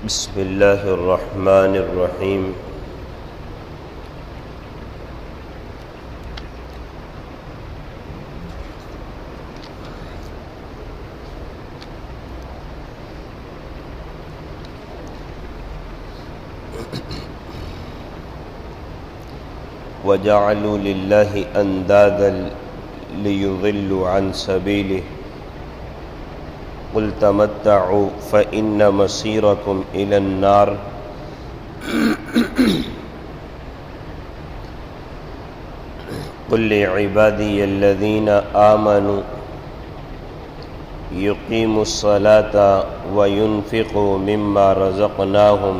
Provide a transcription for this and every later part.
بسم اللہ الرحمن الرحیم وَجَعَلُوا لِلَّهِ أَنْدَادًا لِيُضِلُّوا عَنْ سَبِيلِهِ قُلْ تَمَتَّعُوا فَإِنَّ مَصِيرَكُمْ إِلَى النَّارِ قُلْ لِعِبَادِيَ الَّذِينَ آمَنُوا يُقِيمُوا الصَّلَاةَ وَيُنْفِقُوا مِمَّا رَزَقْنَاهُمْ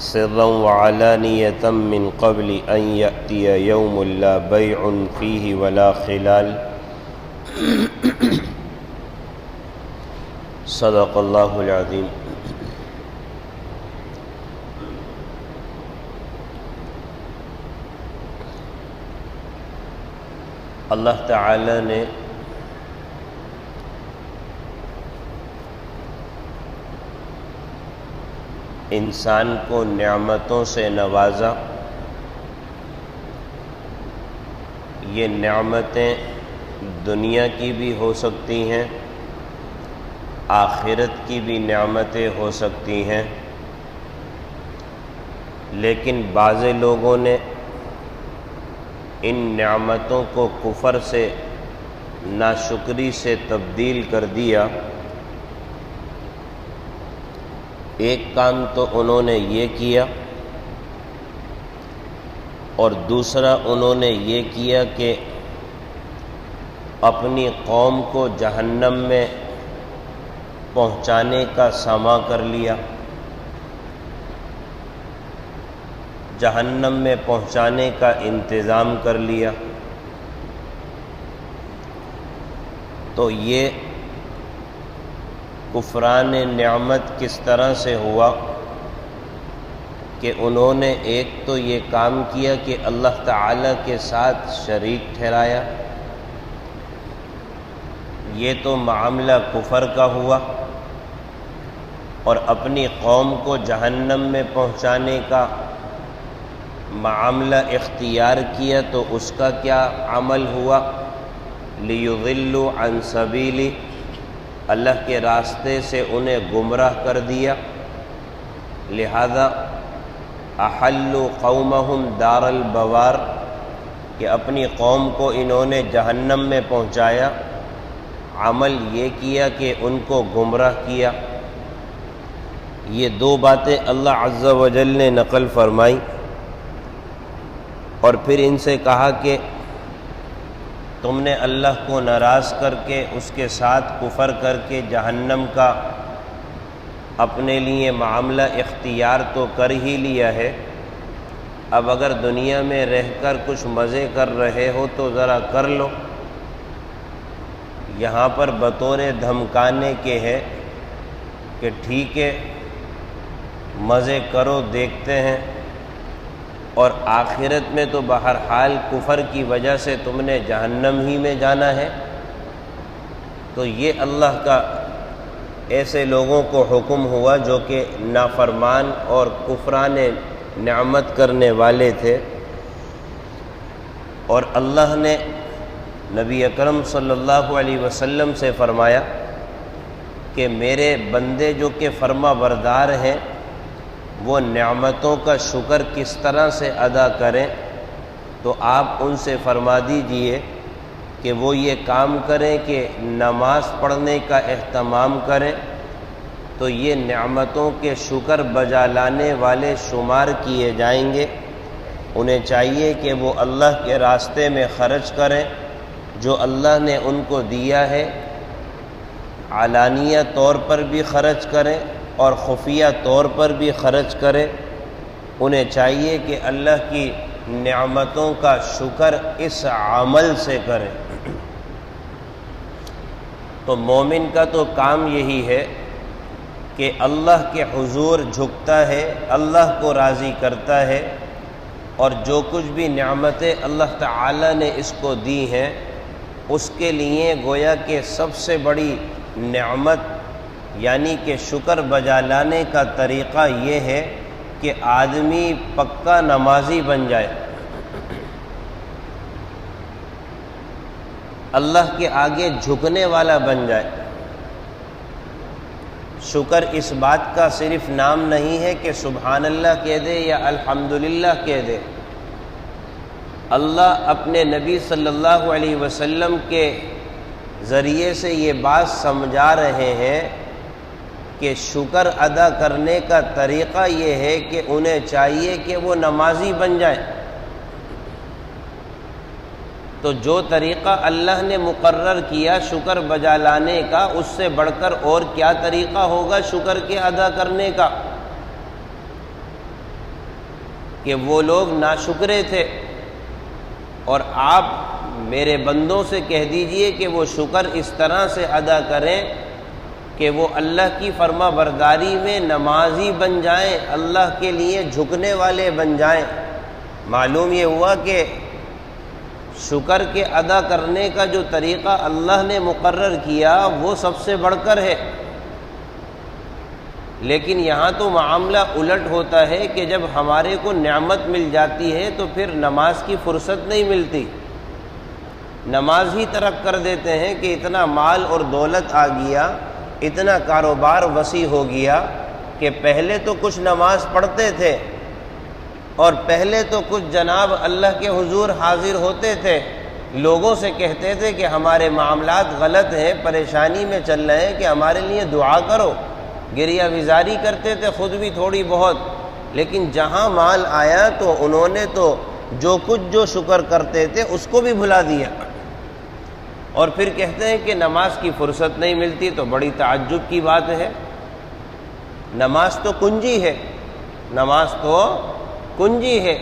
سرا وعلانية من قبل أن يأتي يوم لا بيع فيه ولا خلال صدق اللہ العظیم۔ اللہ تعالی نے انسان کو نعمتوں سے نوازا۔ یہ نعمتیں دنیا کی بھی ہو سکتی ہیں، آخرت کی بھی نعمتیں ہو سکتی ہیں، لیکن بعض لوگوں نے ان نعمتوں کو کفر سے، ناشکری سے تبدیل کر دیا۔ ایک کام تو انہوں نے یہ کیا، اور دوسرا انہوں نے یہ کیا کہ اپنی قوم کو جہنم میں پہنچانے کا ساما کر لیا، جہنم میں پہنچانے کا انتظام کر لیا۔ تو یہ کفران نعمت کس طرح سے ہوا کہ انہوں نے ایک تو یہ کام کیا کہ اللہ تعالی کے ساتھ شریک ٹھہرایا، یہ تو معاملہ کفر کا ہوا، اور اپنی قوم کو جہنم میں پہنچانے کا معاملہ اختیار کیا، تو اس کا کیا عمل ہوا؟ لیضلوا عن سبیلی، اللہ کے راستے سے انہیں گمراہ کر دیا۔ لہذا احلوا قومہم دار البوار، کہ اپنی قوم کو انہوں نے جہنم میں پہنچایا، عمل یہ کیا کہ ان کو گمراہ کیا۔ یہ دو باتیں اللہ عز و جل نے نقل فرمائی، اور پھر ان سے کہا کہ تم نے اللہ کو ناراض کر کے، اس کے ساتھ کفر کر کے جہنم کا اپنے لیے معاملہ اختیار تو کر ہی لیا ہے، اب اگر دنیا میں رہ کر کچھ مزے کر رہے ہو تو ذرا کر لو۔ یہاں پر بطور دھمکانے کے ہے کہ ٹھیک ہے مزے کرو، دیکھتے ہیں، اور آخرت میں تو بہرحال کفر کی وجہ سے تم نے جہنم ہی میں جانا ہے۔ تو یہ اللہ کا ایسے لوگوں کو حکم ہوا جو کہ نافرمان اور کفران نعمت کرنے والے تھے، اور اللہ نے نبی اکرم صلی اللہ علیہ وسلم سے فرمایا کہ میرے بندے جو کہ فرما بردار ہیں، وہ نعمتوں کا شکر کس طرح سے ادا کریں، تو آپ ان سے فرما دیجئے کہ وہ یہ کام کریں کہ نماز پڑھنے کا اہتمام کریں، تو یہ نعمتوں کے شکر بجا لانے والے شمار کیے جائیں گے۔ انہیں چاہیے کہ وہ اللہ کے راستے میں خرچ کریں جو اللہ نے ان کو دیا ہے، علانیہ طور پر بھی خرچ کریں اور خفیہ طور پر بھی خرچ کریں۔ انہیں چاہیے کہ اللہ کی نعمتوں کا شکر اس عمل سے کریں۔ تو مومن کا تو کام یہی ہے کہ اللہ کے حضور جھکتا ہے، اللہ کو راضی کرتا ہے، اور جو کچھ بھی نعمتیں اللہ تعالی نے اس کو دی ہیں، اس کے لیے گویا کہ سب سے بڑی نعمت یعنی کہ شکر بجا لانے کا طریقہ یہ ہے کہ آدمی پکا نمازی بن جائے، اللہ کے آگے جھکنے والا بن جائے۔ شکر اس بات کا صرف نام نہیں ہے کہ سبحان اللہ کہہ دے یا الحمدللہ کہہ دے۔ اللہ اپنے نبی صلی اللہ علیہ وسلم کے ذریعے سے یہ بات سمجھا رہے ہیں کہ شکر ادا کرنے کا طریقہ یہ ہے کہ انہیں چاہیے کہ وہ نمازی بن جائیں۔ تو جو طریقہ اللہ نے مقرر کیا شکر بجا لانے کا، اس سے بڑھ کر اور کیا طریقہ ہوگا شکر کے ادا کرنے کا؟ کہ وہ لوگ ناشکرے تھے، اور آپ میرے بندوں سے کہہ دیجئے کہ وہ شکر اس طرح سے ادا کریں کہ وہ اللہ کی فرما برداری میں نمازی بن جائیں، اللہ کے لیے جھکنے والے بن جائیں۔ معلوم یہ ہوا کہ شکر کے ادا کرنے کا جو طریقہ اللہ نے مقرر کیا وہ سب سے بڑھ کر ہے، لیکن یہاں تو معاملہ الٹ ہوتا ہے کہ جب ہمارے کو نعمت مل جاتی ہے تو پھر نماز کی فرصت نہیں ملتی، نماز ہی ترک کر دیتے ہیں کہ اتنا مال اور دولت آ گیا، اتنا کاروبار وسیع ہو گیا کہ پہلے تو کچھ نماز پڑھتے تھے اور پہلے تو کچھ جناب اللہ کے حضور حاضر ہوتے تھے، لوگوں سے کہتے تھے کہ ہمارے معاملات غلط ہیں، پریشانی میں چل رہے ہیں، کہ ہمارے لیے دعا کرو، گریہ وزاری کرتے تھے خود بھی تھوڑی بہت، لیکن جہاں مال آیا تو انہوں نے تو جو کچھ جو شکر کرتے تھے اس کو بھی بھلا دیا، اور پھر کہتے ہیں کہ نماز کی فرصت نہیں ملتی۔ تو بڑی تعجب کی بات ہے، نماز تو کنجی ہے، نماز تو کنجی ہے،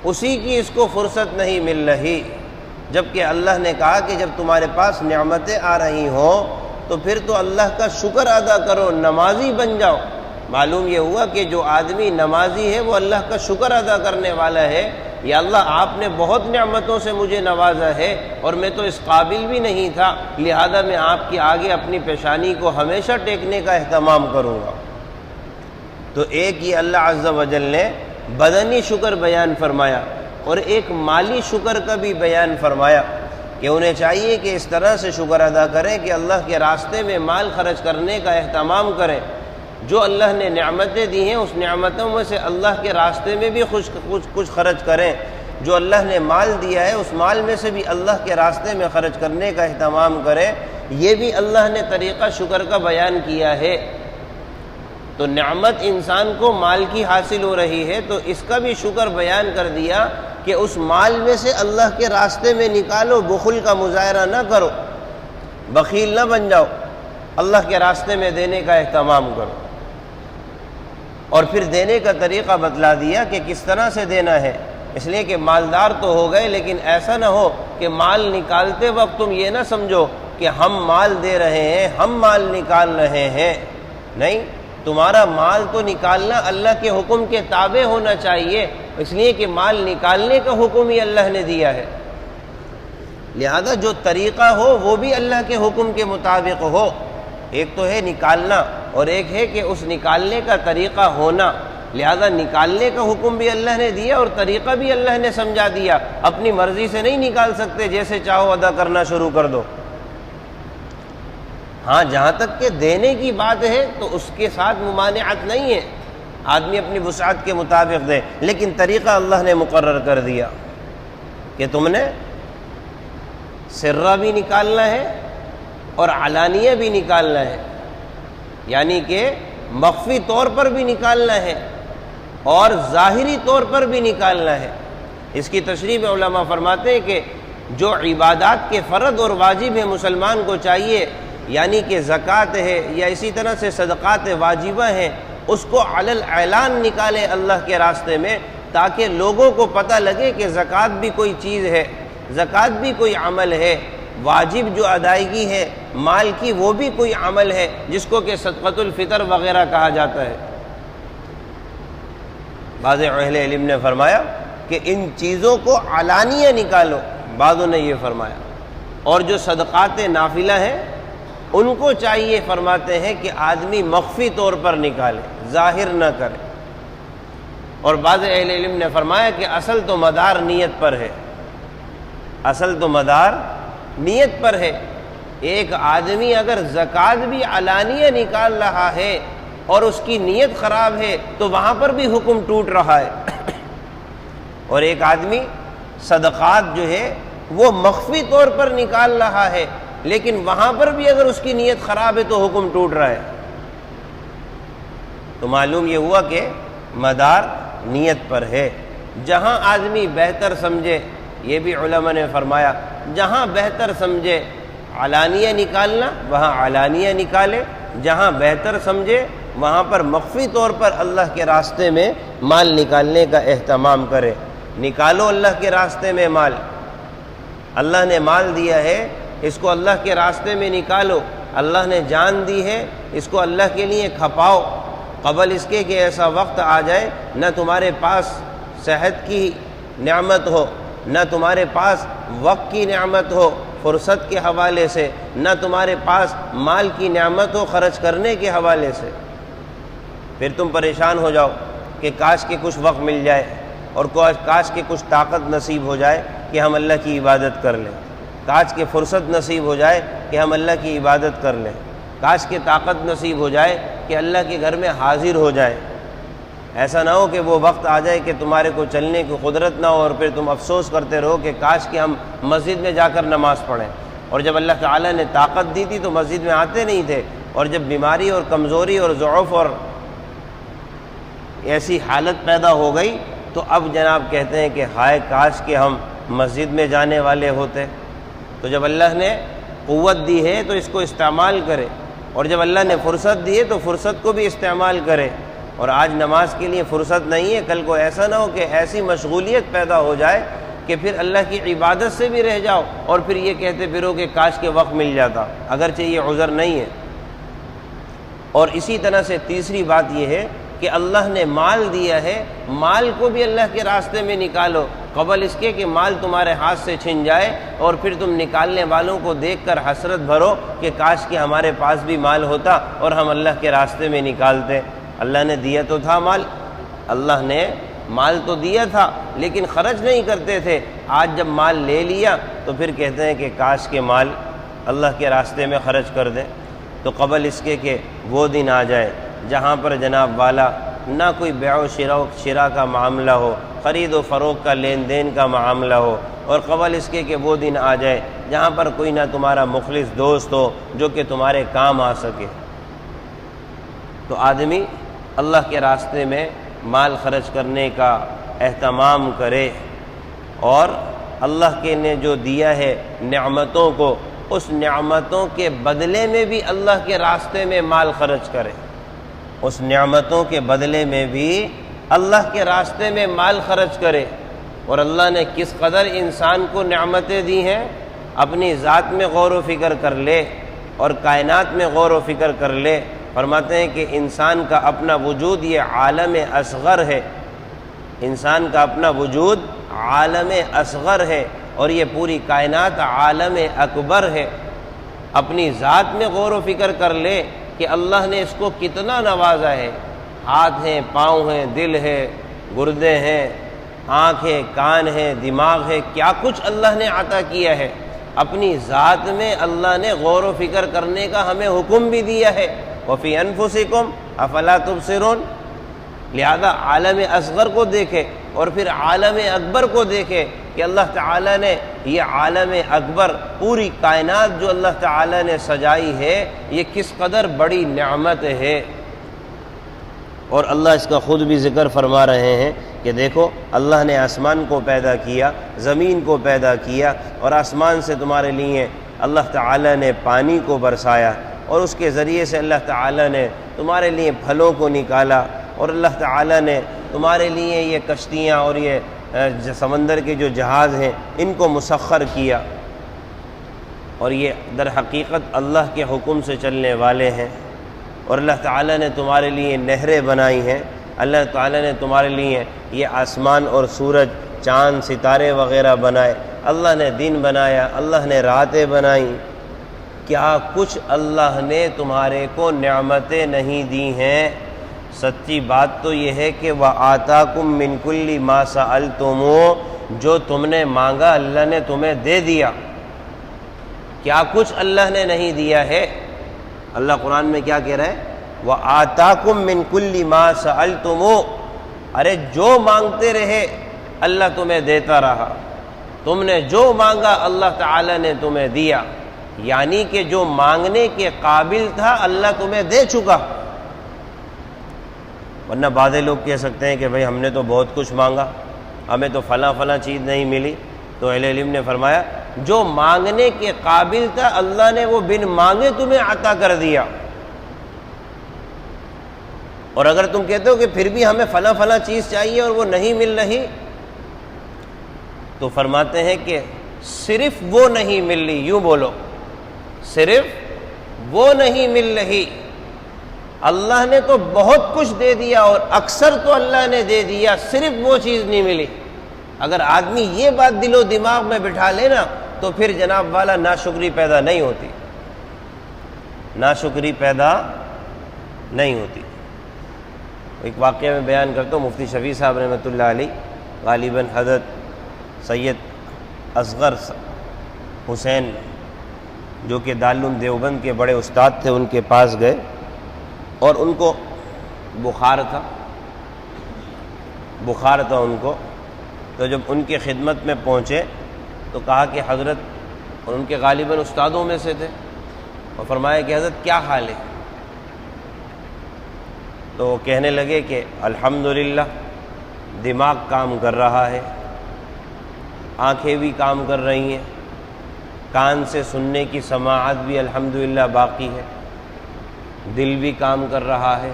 اسی کی اس کو فرصت نہیں مل رہی، جبکہ اللہ نے کہا کہ جب تمہارے پاس نعمتیں آ رہی ہوں تو پھر تو اللہ کا شکر ادا کرو، نمازی بن جاؤ۔ معلوم یہ ہوا کہ جو آدمی نمازی ہے وہ اللہ کا شکر ادا کرنے والا ہے، یا اللہ آپ نے بہت نعمتوں سے مجھے نوازا ہے اور میں تو اس قابل بھی نہیں تھا، لہذا میں آپ کے آگے اپنی پیشانی کو ہمیشہ ٹیکنے کا اہتمام کروں گا۔ تو ایک یہ اللہ عز و جل نے بدنی شکر بیان فرمایا، اور ایک مالی شکر کا بھی بیان فرمایا کہ انہیں چاہیے کہ اس طرح سے شکر ادا کریں کہ اللہ کے راستے میں مال خرچ کرنے کا اہتمام کریں، جو اللہ نے نعمتیں دی ہیں اس نعمتوں میں سے اللہ کے راستے میں بھی کچھ خرچ کریں، جو اللہ نے مال دیا ہے اس مال میں سے بھی اللہ کے راستے میں خرچ کرنے کا اہتمام کریں۔ یہ بھی اللہ نے طریقہ شکر کا بیان کیا ہے۔ تو نعمت انسان کو مال کی حاصل ہو رہی ہے تو اس کا بھی شکر بیان کر دیا کہ اس مال میں سے اللہ کے راستے میں نکالو، بخل کا مظاہرہ نہ کرو، بخیل نہ بن جاؤ، اللہ کے راستے میں دینے کا اہتمام کرو۔ اور پھر دینے کا طریقہ بتلا دیا کہ کس طرح سے دینا ہے، اس لیے کہ مالدار تو ہو گئے، لیکن ایسا نہ ہو کہ مال نکالتے وقت تم یہ نہ سمجھو کہ ہم مال دے رہے ہیں، ہم مال نکال رہے ہیں، نہیں، تمہارا مال تو نکالنا اللہ کے حکم کے تابع ہونا چاہیے، اس لیے کہ مال نکالنے کا حکم ہی اللہ نے دیا ہے، لہذا جو طریقہ ہو وہ بھی اللہ کے حکم کے مطابق ہو۔ ایک تو ہے نکالنا اور ایک ہے کہ اس نکالنے کا طریقہ ہونا، لہذا نکالنے کا حکم بھی اللہ نے دیا اور طریقہ بھی اللہ نے سمجھا دیا۔ اپنی مرضی سے نہیں نکال سکتے، جیسے چاہو ادا کرنا شروع کر دو۔ ہاں جہاں تک کہ دینے کی بات ہے تو اس کے ساتھ ممانعت نہیں ہے، آدمی اپنی وسعت کے مطابق دے، لیکن طریقہ اللہ نے مقرر کر دیا کہ تم نے سرہ بھی نکالنا ہے اور علانیہ بھی نکالنا ہے، یعنی کہ مخفی طور پر بھی نکالنا ہے اور ظاہری طور پر بھی نکالنا ہے۔ اس کی تشریح میں علماء فرماتے ہیں کہ جو عبادات کے فرض اور واجب ہیں مسلمان کو چاہیے، یعنی کہ زکوٰۃ ہے یا اسی طرح سے صدقات واجبہ ہیں، اس کو علی الاعلان نکالے اللہ کے راستے میں، تاکہ لوگوں کو پتہ لگے کہ زکوٰۃ بھی کوئی چیز ہے، زکوٰۃ بھی کوئی عمل ہے، واجب جو ادائیگی ہے مال کی وہ بھی کوئی عمل ہے، جس کو کہ صدقۃ الفطر وغیرہ کہا جاتا ہے۔ بعض اہل علم نے فرمایا کہ ان چیزوں کو علانیہ نکالو، بعضوں نے یہ فرمایا، اور جو صدقات نافلہ ہیں ان کو چاہیے فرماتے ہیں کہ آدمی مخفی طور پر نکالے، ظاہر نہ کرے۔ اور بعض اہل علم نے فرمایا کہ اصل تو مدار نیت پر ہے، اصل تو مدار نیت پر ہے۔ ایک آدمی اگر زکوٰۃ بھی علانیہ نکال رہا ہے اور اس کی نیت خراب ہے تو وہاں پر بھی حکم ٹوٹ رہا ہے، اور ایک آدمی صدقات جو ہے وہ مخفی طور پر نکال رہا ہے لیکن وہاں پر بھی اگر اس کی نیت خراب ہے تو حکم ٹوٹ رہا ہے۔ تو معلوم یہ ہوا کہ مدار نیت پر ہے۔ جہاں آدمی بہتر سمجھے، یہ بھی علماء نے فرمایا، جہاں بہتر سمجھے علانیہ نکالنا وہاں علانیہ نکالے، جہاں بہتر سمجھے وہاں پر مخفی طور پر اللہ کے راستے میں مال نکالنے کا اہتمام کرے۔ نکالو اللہ کے راستے میں مال، اللہ نے مال دیا ہے، اس کو اللہ کے راستے میں نکالو۔ اللہ نے جان دی ہے، اس کو اللہ کے لیے کھپاؤ، قبل اس کے کہ ایسا وقت آ جائے نہ تمہارے پاس صحت کی نعمت ہو، نہ تمہارے پاس وقت کی نعمت ہو فرصت کے حوالے سے، نہ تمہارے پاس مال کی نعمت ہو خرچ کرنے کے حوالے سے۔ پھر تم پریشان ہو جاؤ کہ کاش کہ کچھ وقت مل جائے اور کاش کہ کچھ طاقت نصیب ہو جائے کہ ہم اللہ کی عبادت کر لیں، کاش کہ فرصت نصیب ہو جائے کہ ہم اللہ کی عبادت کر لیں، کاش کہ طاقت نصیب ہو جائے کہ اللہ کے گھر میں حاضر ہو جائیں۔ ایسا نہ ہو کہ وہ وقت آ جائے کہ تمہارے کو چلنے کی قدرت نہ ہو اور پھر تم افسوس کرتے رہو کہ کاش کہ ہم مسجد میں جا کر نماز پڑھیں، اور جب اللہ تعالیٰ نے طاقت دی تھی تو مسجد میں آتے نہیں تھے، اور جب بیماری اور کمزوری اور ضعف اور ایسی حالت پیدا ہو گئی تو اب جناب کہتے ہیں کہ ہائے کاش کہ ہم مسجد میں جانے والے ہوتے۔ تو جب اللہ نے قوت دی ہے تو اس کو استعمال کرے، اور جب اللہ نے فرصت دی ہے تو فرصت کو بھی استعمال کرے۔ اور آج نماز کے لیے فرصت نہیں ہے، کل کو ایسا نہ ہو کہ ایسی مشغولیت پیدا ہو جائے کہ پھر اللہ کی عبادت سے بھی رہ جاؤ اور پھر یہ کہتے پھرو کہ کاش کے وقت مل جاتا، اگرچہ یہ عذر نہیں ہے۔ اور اسی طرح سے تیسری بات یہ ہے کہ اللہ نے مال دیا ہے، مال کو بھی اللہ کے راستے میں نکالو قبل اس کے کہ مال تمہارے ہاتھ سے چھن جائے اور پھر تم نکالنے والوں کو دیکھ کر حسرت بھرو کہ کاش کہ ہمارے پاس بھی مال ہوتا اور ہم اللہ کے راستے میں نکالتے۔ اللہ نے دیا تو تھا مال، اللہ نے مال تو دیا تھا لیکن خرچ نہیں کرتے تھے، آج جب مال لے لیا تو پھر کہتے ہیں کہ کاش کے مال اللہ کے راستے میں خرچ کر دیں۔ تو قبل اس کے کہ وہ دن آ جائے جہاں پر جناب والا نہ کوئی بیع و شراء کا معاملہ ہو، خرید و فروخت کا لین دین کا معاملہ ہو، اور قبل اس کے کہ وہ دن آ جائے جہاں پر کوئی نہ تمہارا مخلص دوست ہو جو کہ تمہارے کام آ سکے۔ تو آدمی اللہ کے راستے میں مال خرچ کرنے کا اہتمام کرے، اور اللہ کے نے جو دیا ہے نعمتوں کو، اس نعمتوں کے بدلے میں بھی اللہ کے راستے میں مال خرچ کرے، اس نعمتوں کے بدلے میں بھی اللہ کے راستے میں مال خرچ کرے۔ اور اللہ نے کس قدر انسان کو نعمتیں دی ہیں، اپنی ذات میں غور و فکر کر لے اور کائنات میں غور و فکر کر لے۔ فرماتے ہیں کہ انسان کا اپنا وجود یہ عالم اصغر ہے، انسان کا اپنا وجود عالم اصغر ہے اور یہ پوری کائنات عالم اکبر ہے۔ اپنی ذات میں غور و فکر کر لے کہ اللہ نے اس کو کتنا نوازا ہے، ہاتھ ہیں، پاؤں ہیں، دل ہے، گردے ہیں، آنکھ ہے، کان ہے، دماغ ہے، کیا کچھ اللہ نے عطا کیا ہے۔ اپنی ذات میں اللہ نے غور و فکر کرنے کا ہمیں حکم بھی دیا ہے، وَفِي أَنفُسِكُمْ أَفَلَا تُبْصِرُونَ۔ لہذا عالم اصغر کو دیکھے اور پھر عالم اکبر کو دیکھے کہ اللہ تعالیٰ نے یہ عالم اکبر، پوری کائنات جو اللہ تعالیٰ نے سجائی ہے، یہ کس قدر بڑی نعمت ہے۔ اور اللہ اس کا خود بھی ذکر فرما رہے ہیں کہ دیکھو اللہ نے آسمان کو پیدا کیا، زمین کو پیدا کیا، اور آسمان سے تمہارے لیے اللہ تعالیٰ نے پانی کو برسایا، اور اس کے ذریعے سے اللہ تعالیٰ نے تمہارے لیے پھلوں کو نکالا، اور اللہ تعالیٰ نے تمہارے لیے یہ کشتیاں اور یہ سمندر کے جو جہاز ہیں ان کو مسخر کیا، اور یہ در حقیقت اللہ کے حکم سے چلنے والے ہیں۔ اور اللہ تعالیٰ نے تمہارے لیے نہریں بنائی ہیں، اللہ تعالیٰ نے تمہارے لیے یہ آسمان اور سورج، چاند، ستارے وغیرہ بنائے، اللہ نے دن بنایا، اللہ نے راتیں بنائیں، کیا کچھ اللہ نے تمہارے کو نعمتیں نہیں دی ہیں؟ سچی بات تو یہ ہے کہ وَآتَاكُم مِّن كُلِّ مَا سَأَلْتُمُوهُ، جو تم نے مانگا اللہ نے تمہیں دے دیا۔ کیا کچھ اللہ نے نہیں دیا ہے؟ اللہ قرآن میں کیا کہہ رہا ہے؟ وَآتَاكُم مِّن كُلِّ مَا سَأَلْتُمُوهُ، ارے جو مانگتے رہے اللہ تمہیں دیتا رہا، تم نے جو مانگا اللہ تعالی نے تمہیں دیا، یعنی کہ جو مانگنے کے قابل تھا اللہ تمہیں دے چکا۔ ورنہ بعض لوگ کہہ سکتے ہیں کہ بھئی ہم نے تو بہت کچھ مانگا، ہمیں تو فلاں چیز نہیں ملی، تو اہل علم نے فرمایا جو مانگنے کے قابل تھا اللہ نے وہ بن مانگے تمہیں عطا کر دیا۔ اور اگر تم کہتے ہو کہ پھر بھی ہمیں فلاں چیز چاہیے اور وہ نہیں مل رہی، تو فرماتے ہیں کہ صرف وہ نہیں مل رہی، یوں بولو، صرف وہ نہیں مل رہی، اللہ نے تو بہت کچھ دے دیا اور اکثر تو اللہ نے دے دیا، صرف وہ چیز نہیں ملی۔ اگر آدمی یہ بات دل و دماغ میں بٹھا لینا تو پھر جناب والا ناشکری پیدا نہیں ہوتی، ناشکری پیدا نہیں ہوتی۔ ایک واقعہ میں بیان کرتا ہوں، مفتی شفیع صاحب رحمۃ اللہ علیہ غالباً حضرت سید اصغر حسین جو کہ دارالعلوم دیوبند کے بڑے استاد تھے، ان کے پاس گئے اور ان کو بخار تھا ان کو، تو جب ان کی خدمت میں پہنچے تو کہا کہ حضرت، اور ان کے غالباً استادوں میں سے تھے، اور فرمایا کہ حضرت کیا حال ہے؟ تو وہ کہنے لگے کہ الحمدللہ دماغ کام کر رہا ہے، آنکھیں بھی کام کر رہی ہیں، کان سے سننے کی سماعت بھی الحمدللہ باقی ہے، دل بھی کام کر رہا ہے،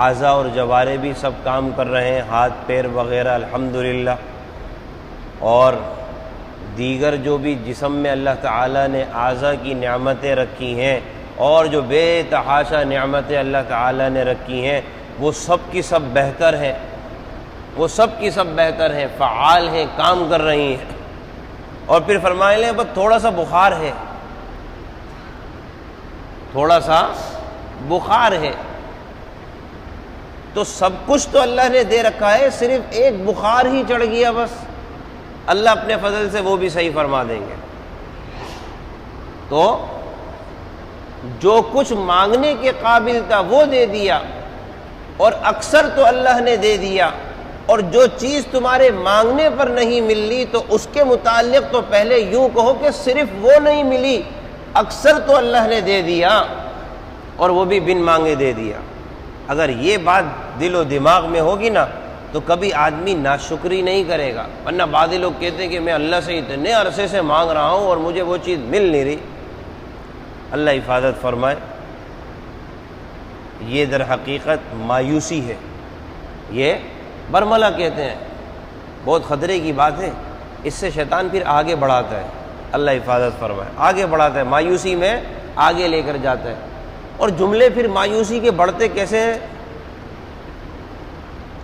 اعضاء اور جوارے بھی سب کام کر رہے ہیں، ہاتھ پیر وغیرہ الحمدللہ، اور دیگر جو بھی جسم میں اللہ تعالیٰ نے اعضاء کی نعمتیں رکھی ہیں اور جو بے تحاشا نعمتیں اللہ تعالیٰ نے رکھی ہیں وہ سب کی سب بہتر ہیں، وہ سب کی سب بہتر ہیں، فعال ہیں، کام کر رہی ہیں۔ اور پھر فرمائے لیں بس تھوڑا سا بخار ہے، تھوڑا سا بخار ہے، تو سب کچھ تو اللہ نے دے رکھا ہے، صرف ایک بخار ہی چڑھ گیا، بس اللہ اپنے فضل سے وہ بھی صحیح فرما دیں گے۔ تو جو کچھ مانگنے کے قابل تھا وہ دے دیا، اور اکثر تو اللہ نے دے دیا، اور جو چیز تمہارے مانگنے پر نہیں ملی تو اس کے متعلق تو پہلے یوں کہو کہ صرف وہ نہیں ملی، اکثر تو اللہ نے دے دیا اور وہ بھی بن مانگے دے دیا۔ اگر یہ بات دل و دماغ میں ہوگی نا تو کبھی آدمی ناشکری نہیں کرے گا۔ ورنہ بعض لوگ کہتے ہیں کہ میں اللہ سے اتنے عرصے سے مانگ رہا ہوں اور مجھے وہ چیز مل نہیں رہی۔ اللہ حفاظت فرمائے، یہ در حقیقت مایوسی ہے، یہ برملہ کہتے ہیں، بہت خطرے کی بات ہے، اس سے شیطان پھر آگے بڑھاتا ہے۔ اللہ حفاظت فرمائے، آگے بڑھاتا ہے، مایوسی میں آگے لے کر جاتا ہے۔ اور جملے پھر مایوسی کے بڑھتے کیسے ہیں؟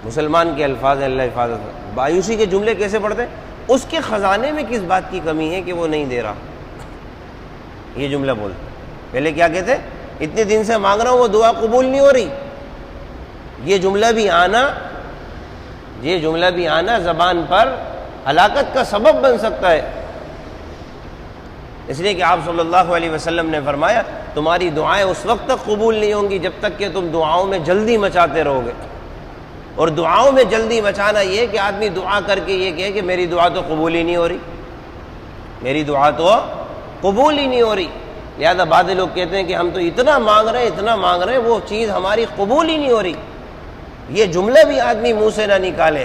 مسلمان کے الفاظ ہیں، اللہ حفاظت فرمائے، مایوسی کے جملے کیسے بڑھتے ہیں؟ اس کے خزانے میں کس بات کی کمی ہے کہ وہ نہیں دے رہا، یہ جملہ بولتے۔ پہلے کیا کہتے؟ اتنے دن سے مانگ رہا ہوں وہ دعا قبول نہیں ہو رہی۔ یہ جملہ بھی آنا زبان پر ہلاکت کا سبب بن سکتا ہے، اس لیے کہ آپ صلی اللہ علیہ وسلم نے فرمایا تمہاری دعائیں اس وقت تک قبول نہیں ہوں گی جب تک کہ تم دعاؤں میں جلدی مچاتے رہو گے۔ اور دعاؤں میں جلدی مچانا یہ کہ آدمی دعا کر کے یہ کہے کہ میری دعا تو قبول ہی نہیں ہو رہی، میری دعا تو قبول ہی نہیں ہو رہی۔ لہذا بعض لوگ کہتے ہیں کہ ہم تو اتنا مانگ رہے ہیں وہ چیز ہماری قبول ہی نہیں ہو رہی۔ یہ جملہ بھی آدمی منہ سے نہ نکالے،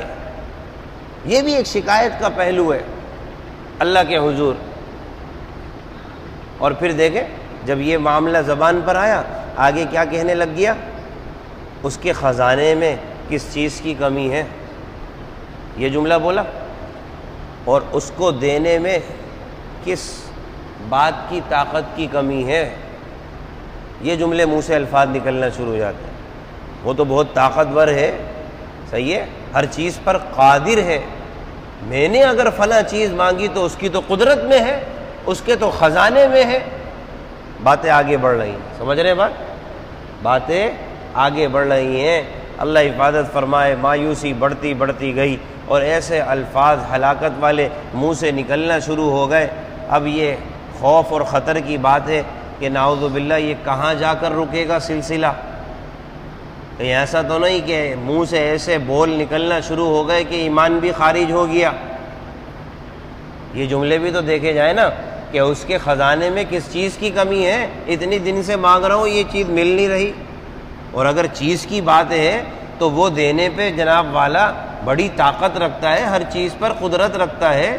یہ بھی ایک شکایت کا پہلو ہے اللہ کے حضور۔ اور پھر دیکھیں جب یہ معاملہ زبان پر آیا، آگے کیا کہنے لگ گیا؟ اس کے خزانے میں کس چیز کی کمی ہے، یہ جملہ بولا، اور اس کو دینے میں کس بات کی طاقت کی کمی ہے، یہ جملے منہ سے الفاظ نکلنا شروع ہو جاتے ہیں۔ وہ تو بہت طاقتور ہے، صحیح ہے، ہر چیز پر قادر ہے، میں نے اگر فلاں چیز مانگی تو اس کی تو قدرت میں ہے، اس کے تو خزانے میں ہے، باتیں آگے بڑھ رہی ہیں، سمجھ رہے ہیں باتیں آگے بڑھ رہی ہیں۔ اللہ حفاظت فرمائے، مایوسی بڑھتی بڑھتی گئی اور ایسے الفاظ ہلاکت والے منہ سے نکلنا شروع ہو گئے۔ اب یہ خوف اور خطر کی بات ہے کہ نعوذ باللہ یہ کہاں جا کر رکے گا سلسلہ؟ کہیں ایسا تو نہیں کہ منہ سے ایسے بول نکلنا شروع ہو گئے کہ ایمان بھی خارج ہو گیا؟ یہ جملے بھی تو دیکھے جائیں نا کہ اس کے خزانے میں کس چیز کی کمی ہے، اتنی دن سے مانگ رہا ہوں یہ چیز مل نہیں رہی۔ اور اگر چیز کی بات ہے تو وہ دینے پہ جناب والا بڑی طاقت رکھتا ہے، ہر چیز پر قدرت رکھتا ہے،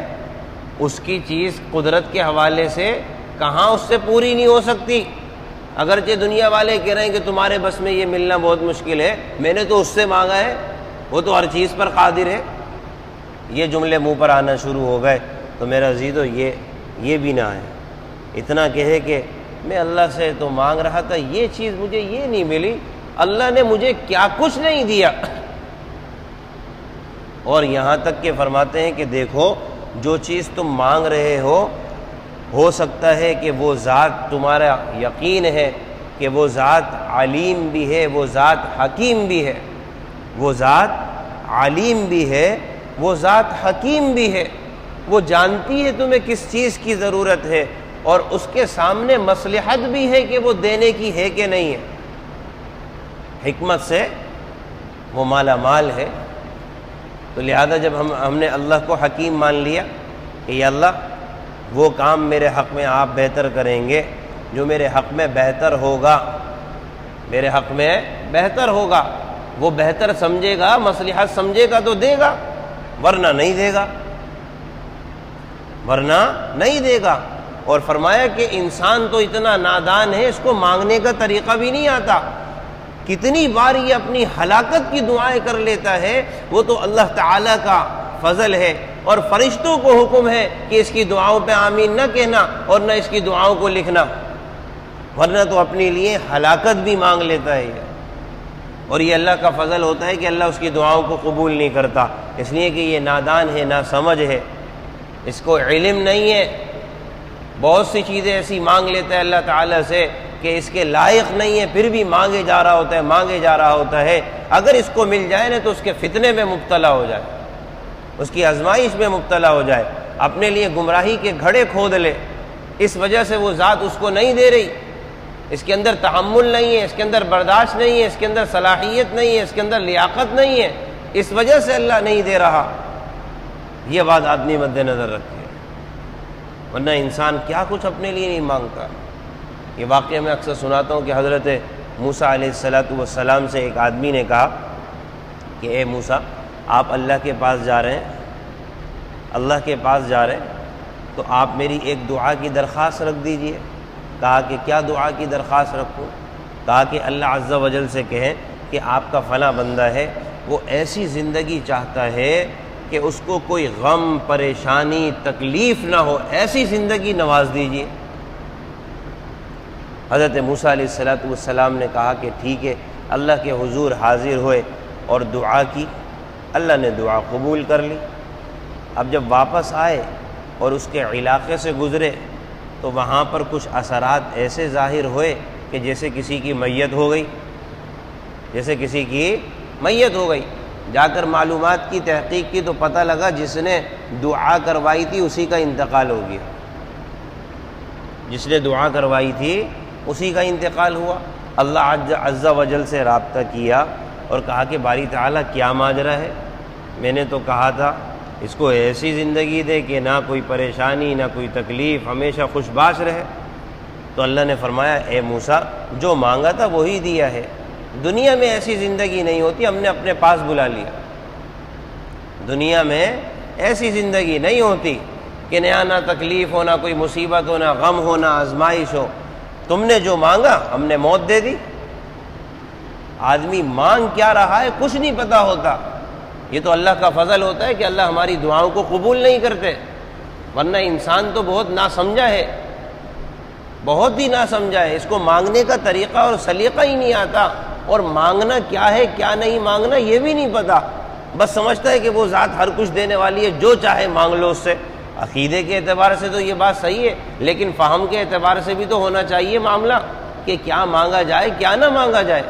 اس کی چیز قدرت کے حوالے سے کہاں اس سے پوری نہیں ہو سکتی۔ اگرچہ دنیا والے کہہ رہے ہیں کہ تمہارے بس میں یہ ملنا بہت مشکل ہے، میں نے تو اس سے مانگا ہے، وہ تو ہر چیز پر قادر ہے۔ یہ جملے منہ پر آنا شروع ہو گئے تو میرا عزیزو یہ بھی نہ ہے، اتنا کہے کہ میں اللہ سے تو مانگ رہا تھا یہ چیز مجھے یہ نہیں ملی، اللہ نے مجھے کیا کچھ نہیں دیا۔ اور یہاں تک کہ فرماتے ہیں کہ دیکھو جو چیز تم مانگ رہے ہو سکتا ہے کہ وہ ذات تمہارا یقین ہے کہ وہ ذات علیم بھی ہے، وہ ذات حکیم بھی ہے، وہ ذات علیم بھی ہے، وہ ذات حکیم بھی ہے، وہ جانتی ہے تمہیں کس چیز کی ضرورت ہے اور اس کے سامنے مصلحت بھی ہے کہ وہ دینے کی ہے کہ نہیں ہے، حکمت سے وہ مالا مال ہے۔ تو لہذا جب ہم نے اللہ کو حکیم مان لیا کہ یا اللہ وہ کام میرے حق میں آپ بہتر کریں گے جو میرے حق میں بہتر ہوگا، میرے حق میں بہتر ہوگا، وہ بہتر سمجھے گا، مصلحت سمجھے گا تو دے گا، ورنہ نہیں دے گا، ورنہ نہیں دے گا۔ اور فرمایا کہ انسان تو اتنا نادان ہے اس کو مانگنے کا طریقہ بھی نہیں آتا، کتنی بار یہ اپنی ہلاکت کی دعائیں کر لیتا ہے، وہ تو اللہ تعالیٰ کا فضل ہے اور فرشتوں کو حکم ہے کہ اس کی دعاؤں پہ آمین نہ کہنا اور نہ اس کی دعاؤں کو لکھنا، ورنہ تو اپنے لیے ہلاکت بھی مانگ لیتا ہے یہ۔ اور یہ اللہ کا فضل ہوتا ہے کہ اللہ اس کی دعاؤں کو قبول نہیں کرتا، اس لیے کہ یہ نادان ہے، نا سمجھ ہے، اس کو علم نہیں ہے، بہت سی چیزیں ایسی مانگ لیتا ہے اللہ تعالیٰ سے کہ اس کے لائق نہیں ہے، پھر بھی مانگے جا رہا ہوتا ہے۔ اگر اس کو مل جائے نا تو اس کے فتنے میں مبتلا ہو جائے، اس کی آزمائش میں مبتلا ہو جائے، اپنے لیے گمراہی کے گھڑے کھود لے، اس وجہ سے وہ ذات اس کو نہیں دے رہی، اس کے اندر تحمل نہیں ہے، اس کے اندر برداشت نہیں ہے، اس کے اندر صلاحیت نہیں ہے، اس کے اندر لیاقت نہیں ہے، اس وجہ سے اللہ نہیں دے رہا۔ یہ بات آدمی مد نظر رکھے، ورنہ انسان کیا کچھ اپنے لیے نہیں مانگتا۔ یہ واقعہ میں اکثر سناتا ہوں کہ حضرت موسیٰ علیہ السلام سے ایک آدمی نے کہا کہ اے موسیٰ آپ اللہ کے پاس جا رہے ہیں تو آپ میری ایک دعا کی درخواست رکھ دیجئے۔ کہا کہ کیا دعا کی درخواست رکھوں؟ کہا کہ اللہ عز و جل سے کہیں کہ آپ کا فلاں بندہ ہے، وہ ایسی زندگی چاہتا ہے کہ اس کو کوئی غم، پریشانی، تکلیف نہ ہو، ایسی زندگی نواز دیجئے۔ حضرت موسیٰ علیہ السلام نے کہا کہ ٹھیک ہے، اللہ کے حضور حاضر ہوئے اور دعا کی، اللہ نے دعا قبول کر لی۔ اب جب واپس آئے اور اس کے علاقے سے گزرے تو وہاں پر کچھ اثرات ایسے ظاہر ہوئے کہ جیسے کسی کی میت ہو گئی، جا کر معلومات کی تحقیق کی تو پتہ لگا جس نے دعا کروائی تھی اسی کا انتقال ہو گیا، جس نے دعا کروائی تھی اسی کا انتقال ہوا۔ اللہ عز و جل سے رابطہ کیا اور کہا کہ باری تعالیٰ کیا ماجرا ہے، میں نے تو کہا تھا اس کو ایسی زندگی دے کہ نہ کوئی پریشانی نہ کوئی تکلیف، ہمیشہ خوش باش رہے۔ تو اللہ نے فرمایا اے موسیٰ جو مانگا تھا وہی دیا ہے، دنیا میں ایسی زندگی نہیں ہوتی، ہم نے اپنے پاس بلا لیا۔ دنیا میں ایسی زندگی نہیں ہوتی کہ نہ تکلیف ہو، نہ کوئی مصیبت ہو، نہ غم ہو، نہ آزمائش ہو، تم نے جو مانگا ہم نے موت دے دی۔ آدمی مانگ کیا رہا ہے کچھ نہیں پتہ ہوتا، یہ تو اللہ کا فضل ہوتا ہے کہ اللہ ہماری دعاؤں کو قبول نہیں کرتے، ورنہ انسان تو بہت ناسمجھا ہے، بہت ہی ناسمجھا ہے، اس کو مانگنے کا طریقہ اور سلیقہ ہی نہیں آتا، اور مانگنا کیا ہے کیا نہیں مانگنا یہ بھی نہیں پتا، بس سمجھتا ہے کہ وہ ذات ہر کچھ دینے والی ہے، جو چاہے مانگ لو اس سے۔ عقیدے کے اعتبار سے تو یہ بات صحیح ہے، لیکن فہم کے اعتبار سے بھی تو ہونا چاہیے معاملہ کہ کیا مانگا جائے کیا نہ مانگا جائے۔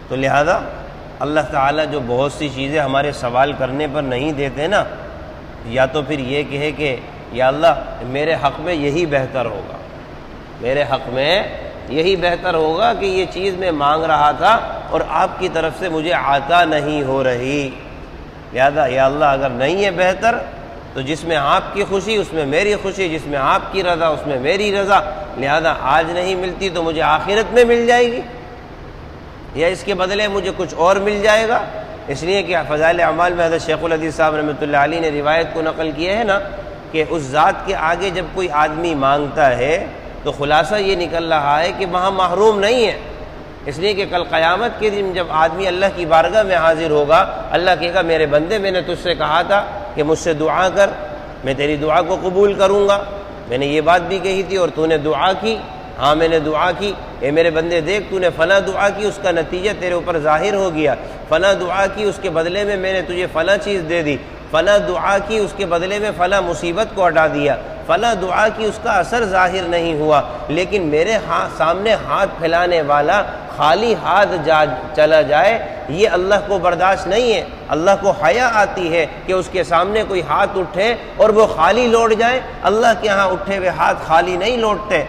تو لہذا اللہ تعالیٰ جو بہت سی چیزیں ہمارے سوال کرنے پر نہیں دیتے نا، یا تو پھر یہ کہے کہ یا اللہ میرے حق میں یہی بہتر ہوگا، میرے حق میں یہی بہتر ہوگا کہ یہ چیز میں مانگ رہا تھا اور آپ کی طرف سے مجھے عطا نہیں ہو رہی، لہذا یا اللہ اگر نہیں ہے بہتر تو جس میں آپ کی خوشی اس میں میری خوشی، جس میں آپ کی رضا اس میں میری رضا، لہذا آج نہیں ملتی تو مجھے آخرت میں مل جائے گی، یا اس کے بدلے مجھے کچھ اور مل جائے گا۔ اس لیے کہ فضائل اعمال میں حضرت شیخ الحدیث صاحب رحمۃ اللہ علیہ نے روایت کو نقل کیا ہے نا کہ اس ذات کے آگے جب کوئی آدمی مانگتا ہے تو خلاصہ یہ نکل رہا ہے کہ وہاں محروم نہیں ہے، اس لیے کہ کل قیامت کے دن جب آدمی اللہ کی بارگاہ میں حاضر ہوگا، اللہ کہے گا میرے بندے میں نے تجھ سے کہا تھا کہ مجھ سے دعا کر، میں تیری دعا کو قبول کروں گا، میں نے یہ بات بھی کہی تھی اور تو نے دعا کی، ہاں میں نے دعا کی، اے میرے بندے دیکھ تو نے فلاں دعا کی، اس کا نتیجہ تیرے اوپر ظاہر ہو گیا، فلاں دعا کی اس کے بدلے میں نے تجھے فلاں چیز دے دی، فلاں دعا کی اس کے بدلے میں فلاں مصیبت کو ہٹا دیا، فلاں دعا کی اس کا اثر ظاہر نہیں ہوا، لیکن میرے سامنے ہاتھ پھیلانے والا خالی ہاتھ چلا جائے یہ اللہ کو برداشت نہیں ہے۔ اللہ کو حیا آتی ہے کہ اس کے سامنے کوئی ہاتھ اٹھے اور وہ خالی لوٹ جائے، اللہ کے ہاں اٹھے ہوئے ہاتھ خالی نہیں لوٹتے،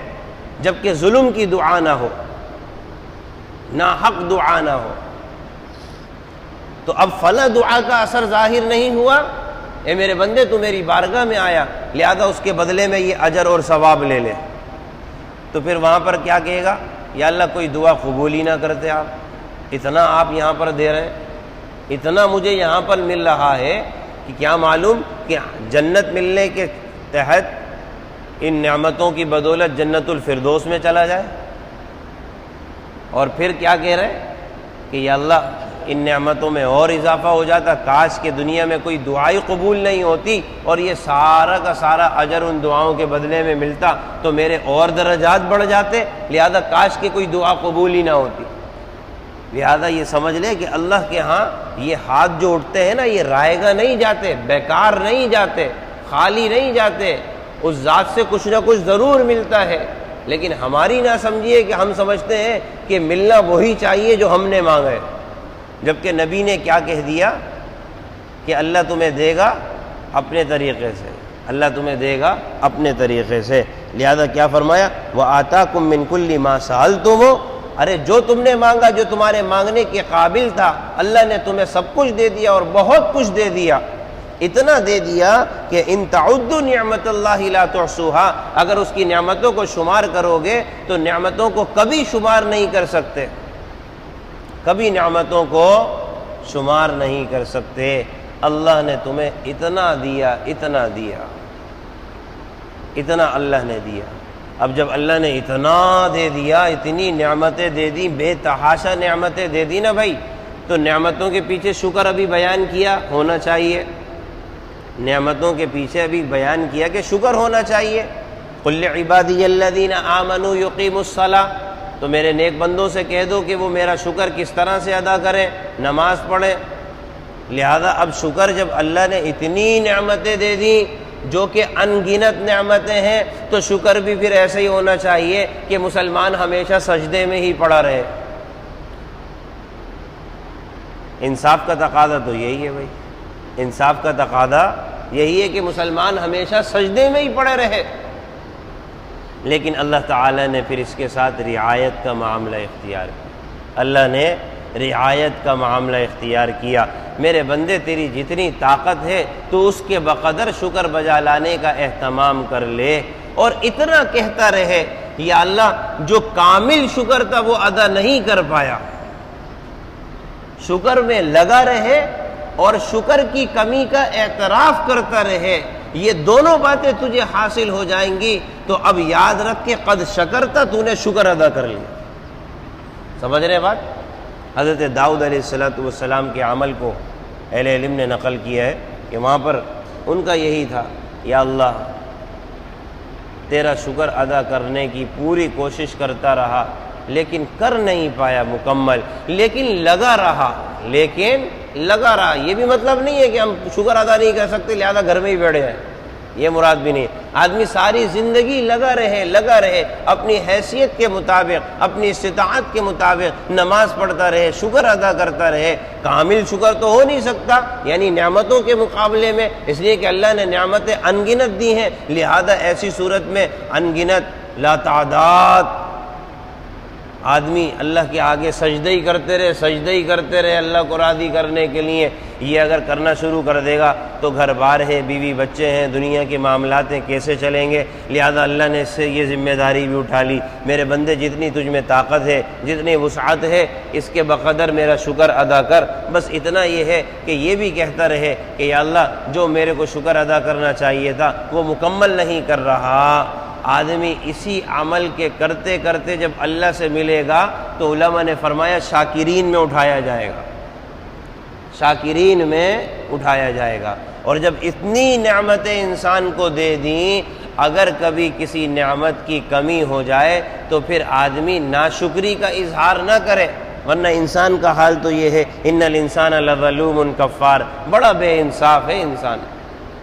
جبکہ ظلم کی دعا نہ ہو، ناحق دعا نہ ہو۔ تو اب فلاں دعا کا اثر ظاہر نہیں ہوا، اے میرے بندے تو میری بارگاہ میں آیا، لہذا اس کے بدلے میں یہ اجر اور ثواب لے لے، تو پھر وہاں پر کیا کہے گا؟ یا اللہ کوئی دعا قبول ہی نہ کرتے، آپ اتنا آپ یہاں پر دے رہے ہیں، اتنا مجھے یہاں پر مل رہا ہے کہ کیا معلوم کہ جنت ملنے کے تحت ان نعمتوں کی بدولت جنت الفردوس میں چلا جائے، اور پھر کیا کہہ رہے ہیں کہ یا اللہ ان نعمتوں میں اور اضافہ ہو جاتا، کاش کہ دنیا میں کوئی دعائی قبول نہیں ہوتی اور یہ سارا کا سارا اجر ان دعاؤں کے بدلے میں ملتا تو میرے اور درجات بڑھ جاتے، لہذا کاش کہ کوئی دعا قبول ہی نہ ہوتی۔ لہذا یہ سمجھ لے کہ اللہ کے ہاں یہ ہاتھ جو اٹھتے ہیں نا، یہ رائے گا نہیں جاتے، بیکار نہیں جاتے، خالی نہیں جاتے، اس ذات سے کچھ نہ کچھ ضرور ملتا ہے، لیکن ہماری نہ سمجھیے کہ ہم سمجھتے ہیں کہ ملنا وہی چاہیے جو ہم نے مانگا ہے، جبکہ نبی نے کیا کہہ دیا کہ اللہ تمہیں دے گا اپنے طریقے سے، اللہ تمہیں دے گا اپنے طریقے سے، لہذا کیا فرمایا؟ وَآتَاكُم مِّن كُلِّ مَا سَأَلْتُمُوهُ، ارے جو تم نے مانگا، جو تمہارے مانگنے کے قابل تھا، اللہ نے تمہیں سب کچھ دے دیا اور بہت کچھ دے دیا، اتنا دے دیا کہ ان تعدوا نعمت اللہ لا تحصوها، اگر اس کی نعمتوں کو شمار کرو گے تو نعمتوں کو کبھی شمار نہیں کر سکتے، کبھی نعمتوں کو شمار نہیں کر سکتے۔ اللہ نے تمہیں اتنا دیا، اتنا دیا، اتنا اللہ نے دیا۔ اب جب اللہ نے اتنا دے دیا، اتنی نعمتیں دے دی، بے تحاشا نعمتیں دے دی نا بھائی، تو نعمتوں کے پیچھے شکر ابھی بیان کیا ہونا چاہیے، نعمتوں کے پیچھے ابھی بیان کیا کہ شکر ہونا چاہیے۔ قل لعبادی الذین آمنوا یقیموا الصلاۃ، تو میرے نیک بندوں سے کہہ دو کہ وہ میرا شکر کس طرح سے ادا کریں، نماز پڑھیں۔ لہذا اب شکر جب اللہ نے اتنی نعمتیں دے دی جو کہ ان گنت نعمتیں ہیں، تو شکر بھی پھر ایسے ہی ہونا چاہیے کہ مسلمان ہمیشہ سجدے میں ہی پڑا رہے۔ انصاف کا تقاضا تو یہی ہے بھائی، انصاف کا تقاضا یہی ہے کہ مسلمان ہمیشہ سجدے میں ہی پڑے رہے، لیکن اللہ تعالیٰ نے پھر اس کے ساتھ رعایت کا معاملہ اختیار کیا، اللہ نے رعایت کا معاملہ اختیار کیا۔ میرے بندے تیری جتنی طاقت ہے تو اس کے بقدر شکر بجا لانے کا اہتمام کر لے، اور اتنا کہتا رہے یا اللہ جو کامل شکر تھا وہ ادا نہیں کر پایا، شکر میں لگا رہے اور شکر کی کمی کا اعتراف کرتا رہے، یہ دونوں باتیں تجھے حاصل ہو جائیں گی۔ تو اب یاد رکھ کہ قد شکرتا، تو نے شکر ادا کر لیا۔ سمجھ رہے بات؟ حضرت داؤد علیہ السلام کے عمل کو اہل علم نے نقل کیا ہے کہ وہاں پر ان کا یہی تھا، یا اللہ تیرا شکر ادا کرنے کی پوری کوشش کرتا رہا لیکن کر نہیں پایا مکمل، لیکن لگا رہا، لیکن لگا رہا۔ یہ بھی مطلب نہیں ہے کہ ہم شکر ادا نہیں کر سکتے لہذا گھر میں ہی بیٹھے ہیں، یہ مراد بھی نہیں۔ آدمی ساری زندگی لگا رہے اپنی حیثیت کے مطابق، اپنی استطاعت کے مطابق نماز پڑھتا رہے، شکر ادا کرتا رہے۔ کامل شکر تو ہو نہیں سکتا یعنی نعمتوں کے مقابلے میں، اس لیے کہ اللہ نے نعمتیں ان گنت دی ہیں، لہذا ایسی صورت میں ان گنت لا تعداد آدمی اللہ کے آگے سجدہ ہی کرتے رہے اللہ کو راضی کرنے کے لیے۔ یہ اگر کرنا شروع کر دے گا تو گھر بار ہے، بیوی بچے ہیں، دنیا کے معاملات ہیں، کیسے چلیں گے؟ لہذا اللہ نے اس سے یہ ذمہ داری بھی اٹھا لی، میرے بندے جتنی تجھ میں طاقت ہے، جتنی وسعت ہے، اس کے بقدر میرا شکر ادا کر۔ بس اتنا یہ ہے کہ یہ بھی کہتا رہے کہ یا اللہ جو میرے کو شکر ادا کرنا چاہیے تھا وہ مکمل نہیں کر رہا۔ آدمی اسی عمل کے کرتے کرتے جب اللہ سے ملے گا تو علماء نے فرمایا شاکرین میں اٹھایا جائے گا، شاکرین میں اٹھایا جائے گا۔ اور جب اتنی نعمتیں انسان کو دے دیں، اگر کبھی کسی نعمت کی کمی ہو جائے تو پھر آدمی ناشکری کا اظہار نہ کرے، ورنہ انسان کا حال تو یہ ہے ان الانسان لظلوم کفار، بڑا بے انصاف ہے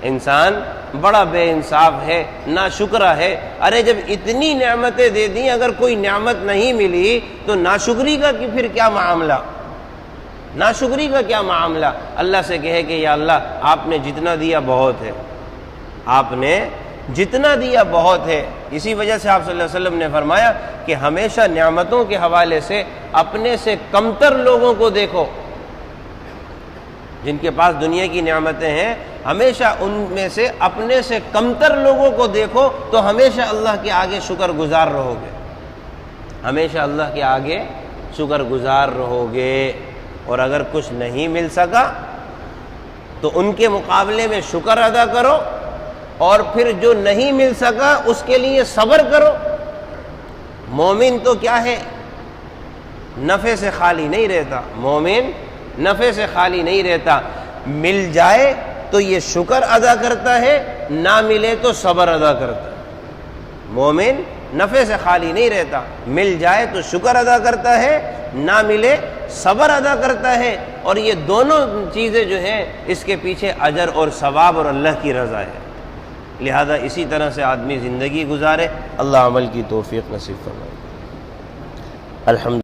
انسان بڑا بے انصاف ہے، ناشکرا ہے۔ ارے جب اتنی نعمتیں دے دیں، اگر کوئی نعمت نہیں ملی تو ناشکری کا پھر کیا معاملہ؟ ناشکری کا کیا معاملہ؟ اللہ سے کہے کہ یا اللہ آپ نے جتنا دیا بہت ہے، آپ نے جتنا دیا بہت ہے۔ اسی وجہ سے آپ صلی اللہ علیہ وسلم نے فرمایا کہ ہمیشہ نعمتوں کے حوالے سے اپنے سے کمتر لوگوں کو دیکھو، جن کے پاس دنیا کی نعمتیں ہیں ہمیشہ ان میں سے اپنے سے کمتر لوگوں کو دیکھو تو ہمیشہ اللہ کے آگے شکر گزار رہو گے، ہمیشہ اللہ کے آگے شکر گزار رہو گے۔ اور اگر کچھ نہیں مل سکا تو ان کے مقابلے میں شکر ادا کرو، اور پھر جو نہیں مل سکا اس کے لیے صبر کرو۔ مومن تو کیا ہے؟ نفع سے خالی نہیں رہتا، مومن نفع سے خالی نہیں رہتا، مل جائے تو یہ شکر ادا کرتا ہے، نہ ملے تو صبر ادا کرتا ہے۔ مومن نفع سے خالی نہیں رہتا، مل جائے تو شکر ادا کرتا ہے، نہ ملے صبر ادا کرتا ہے، اور یہ دونوں چیزیں جو ہیں اس کے پیچھے اجر اور ثواب اور اللہ کی رضا ہے۔ لہذا اسی طرح سے آدمی زندگی گزارے، اللہ عمل کی توفیق نصیب فرمائے۔ الحمد